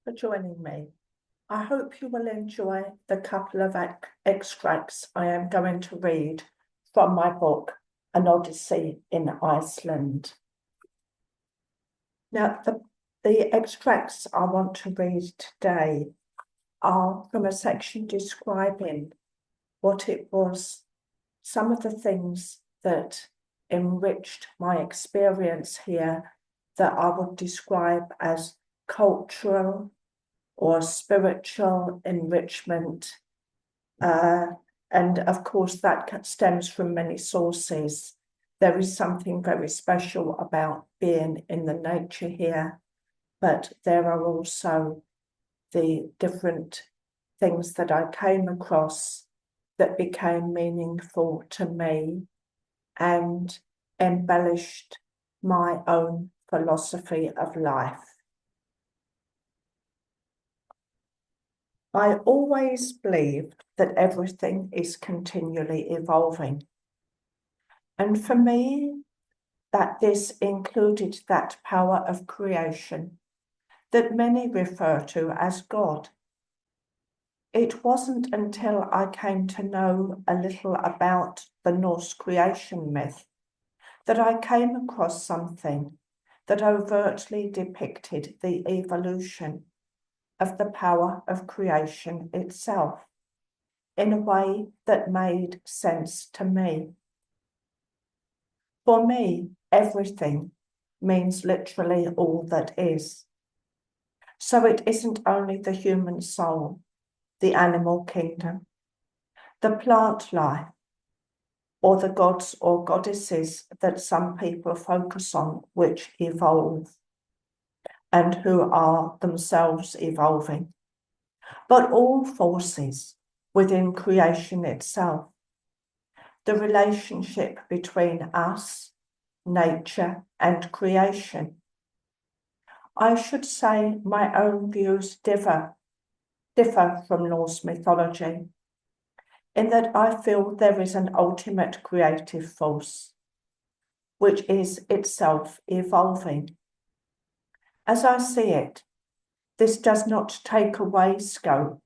for joining me. I hope you will enjoy the couple of extracts I am going to read from my book, An Odyssey in Iceland. Now, the extracts I want to read today are from a section describing what it was, some of the things that enriched my experience here that I would describe as cultural or spiritual enrichment. And of course, that stems from many sources. There is something very special about being in the nature here, but there are also the different things that I came across that became meaningful to me and embellished my own philosophy of life. I always believed that everything is continually evolving. And for me, that this included that power of creation that many refer to as God. It wasn't until I came to know a little about the Norse creation myth that I came across something that overtly depicted the evolution of the power of creation itself in a way that made sense to me. For me, everything means literally all that is. So it isn't only the human soul, the animal kingdom, the plant life, or the gods or goddesses that some people focus on which evolve and who are themselves evolving, but all forces within creation itself, the relationship between us, nature, and creation. I should say my own views differ from Norse mythology, in that I feel there is an ultimate creative force, which is itself evolving. As I see it, this does not take away scope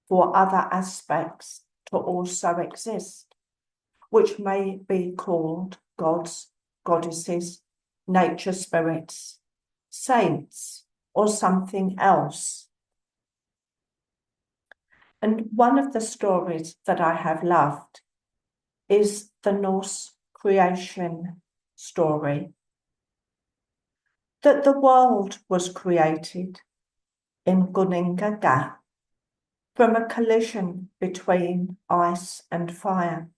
for other aspects to also exist, which may be called gods, goddesses, nature spirits, saints, or something else. And one of the stories that I have loved is the Norse creation story, that the world was created in Gunningaga from a collision between ice and fire,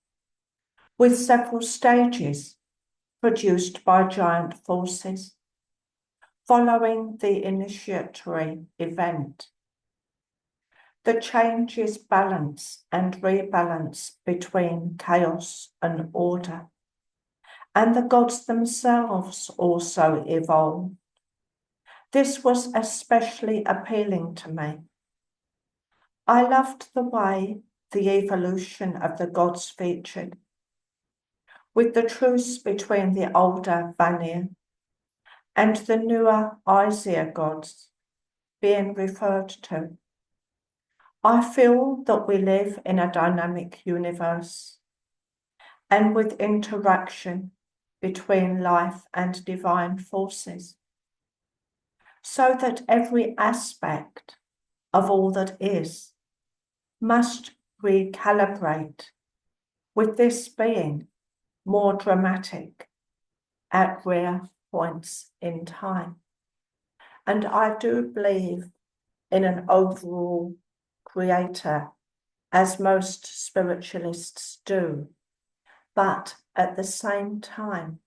with several stages produced by giant forces, following the initiatory event. The changes balance and rebalance between chaos and order, and the gods themselves also evolve. This was especially appealing to me. I loved the way the evolution of the gods featured, with the truce between the older Vanir and the newer Aesir gods being referred to. I feel that we live in a dynamic universe, and with interaction between life and divine forces, so that every aspect of all that is must recalibrate, with this being more dramatic at rare points in time. And I do believe in an overall creator, as most spiritualists do. But at the same time,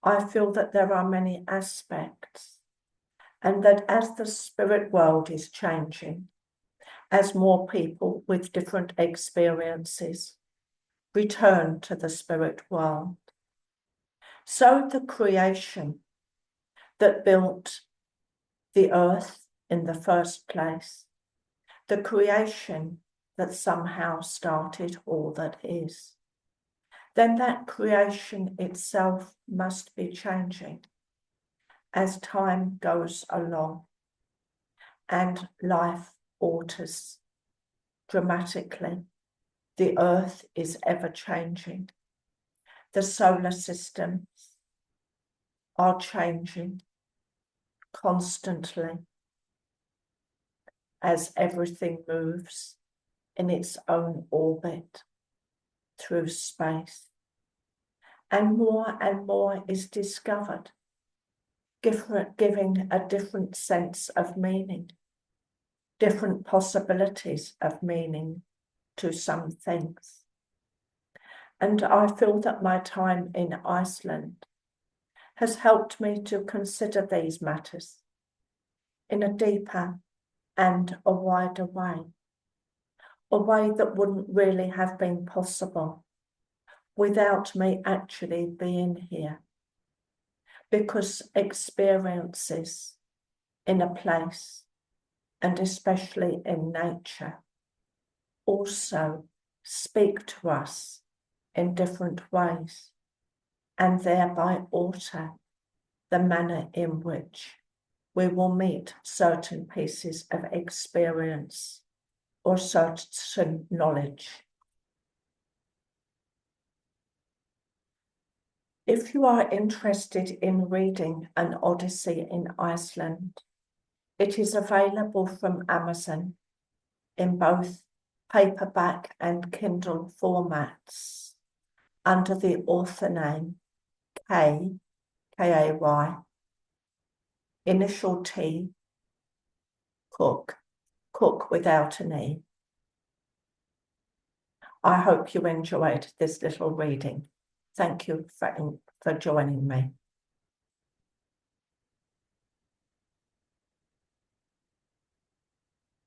I feel that there are many aspects, and that as the spirit world is changing, as more people with different experiences return to the spirit world, so the creation that built the earth in the first place, the creation that somehow started all that is, then that creation itself must be changing as time goes along. and life alters dramatically. The Earth is ever changing. The solar systems are changing constantly as everything moves in its own orbit through space. And more is discovered, giving a different sense of meaning, different possibilities of meaning to some things. And I feel that my time in Iceland has helped me to consider these matters in a deeper and a wider way, a way that wouldn't really have been possible without me actually being here. Because experiences in a place, and especially in nature, also speak to us in different ways, and thereby alter the manner in which we will meet certain pieces of experience or certain knowledge. If you are interested in reading an Odyssey in Iceland, it is available from Amazon in both paperback and Kindle formats under the author name K, K-A-Y, initial T, Cook, Cook without an E. I hope you enjoyed this little reading. Thank you for joining me.